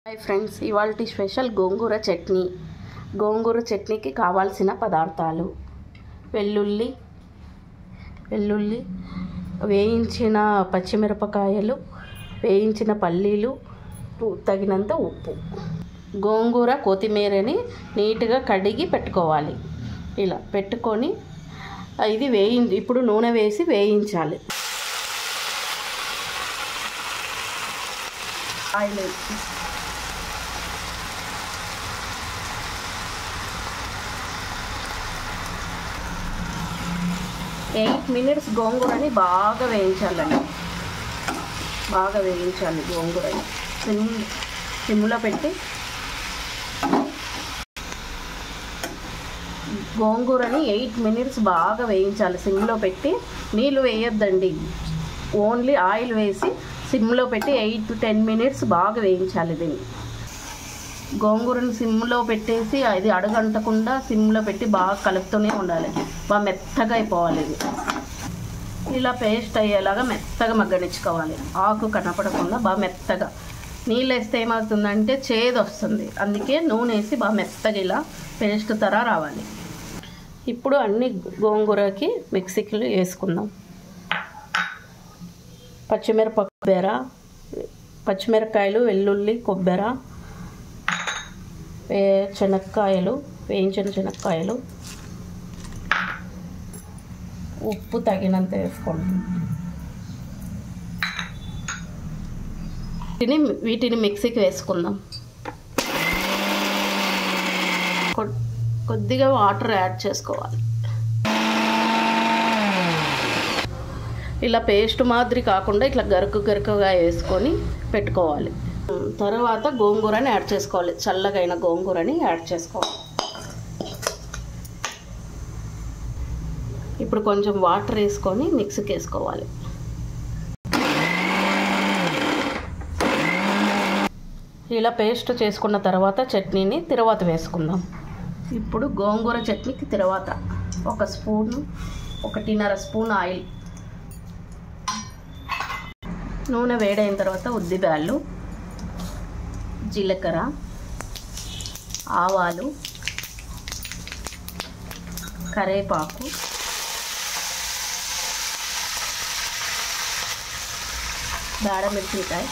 Hi friends, ఇవాల్టి special గోంగూర చట్నీ. గోంగూర చట్నీకి కావాల్సిన పదార్థాలు: వెల్లుల్లి, వేయించిన పచ్చిమిరపకాయలు, వేయించిన పల్లీలు, తగినంత ఉప్పు. గోంగూర కొత్తిమీరని నీట్గా కడిగి పెట్టుకోవాలి. ఇలా పెట్టుకొని ఇది ఇప్పుడు నూనె వేసి వేయించాలి. ఆయిల్ వేసి 8 minutes గోంగూరని బాగా వేయించాలండి. బాగా వేయించాలి గోంగూరని. సిమ్లో పెట్టి గోంగూరని 8 minutes బాగా వేయించాలి. సిమ్లో పెట్టి నీళ్ళు వేయొద్దండి, ఓన్లీ ఆయిల్ వేసి సిమ్లో పెట్టి 8 to 10 minutes బాగా వేయించాలి. దీన్ని గోంగూరని సిమ్లో పెట్టేసి అది అడుగంటకుండా సిమ్లో పెట్టి బాగా కలుపుతూనే ఉండాలి. బాగా మెత్తగా అయిపోవాలి. ఇది ఇలా పేస్ట్ అయ్యేలాగా మెత్తగా మగ్గనిచ్చుకోవాలి. ఆకు కనపడకుండా బాగా మెత్తగా. నీళ్ళు వేస్తే ఏమవుతుందంటే చేదు వస్తుంది. అందుకే నూనె వేసి బాగా మెత్తగా ఇలా పేస్ట్ తర రావాలి. ఇప్పుడు అన్ని గోంగూరకి మిక్సీకి వేసుకుందాం. పచ్చిమిరపకాయలు, వెల్లుల్లి, కొబ్బరి, శనక్కాయలు, వేయించిన శనక్కాయలు, ఉప్పు తగినంత వేసుకోండి. వీటిని మిక్సీకి వేసుకుందాం. కొద్దిగా వాటర్ యాడ్ చేసుకోవాలి. ఇలా పేస్ట్ మాదిరి కాకుండా ఇట్లా గరుకుగా వేసుకొని పెట్టుకోవాలి. తర్వాత గోంగూరని యాడ్ చేసుకోవాలి. చల్లగైన గోంగూరని యాడ్ చేసుకోవాలి. ఇప్పుడు కొంచెం వాటర్ వేసుకొని మిక్సీకి వేసుకోవాలి. ఇలా పేస్ట్ చేసుకున్న తర్వాత చట్నీని తిరువాత వేసుకుందాం. ఇప్పుడు గోంగూర చట్నీకి తిరువాత 1 స్పూన్, 1.5 స్పూన్ ఆయిల్. నూనె వేడైన తర్వాత ఉద్దిబ్యాళ్ళు, జీలకర్ర, ఆవాలు, కరివేపాకు, బాడమిరపకాయ.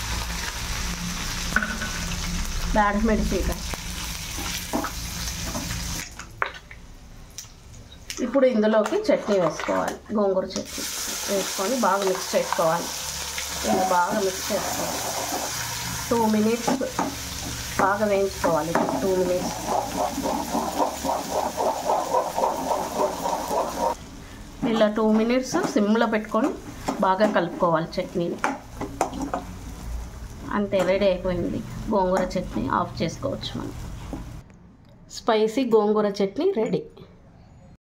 ఇప్పుడు ఇందులోకి చట్నీ వేసుకోవాలి. గోంగూర చట్నీ వేసుకొని బాగా మిక్స్ చేసుకోవాలి. బాగా మిక్స్ చేసుకోవాలి. 2 minutes బాగా వేయించుకోవాలి. 2 minutes. ఇలా 2 minutes సిమ్లో పెట్టుకొని బాగా కలుపుకోవాలి చట్నీని. అంతే, రెడీ అయిపోయింది గోంగూర చట్నీ. ఆఫ్ చేసుకోవచ్చు మనం. స్పైసీ గోంగూర చట్నీ రెడీ.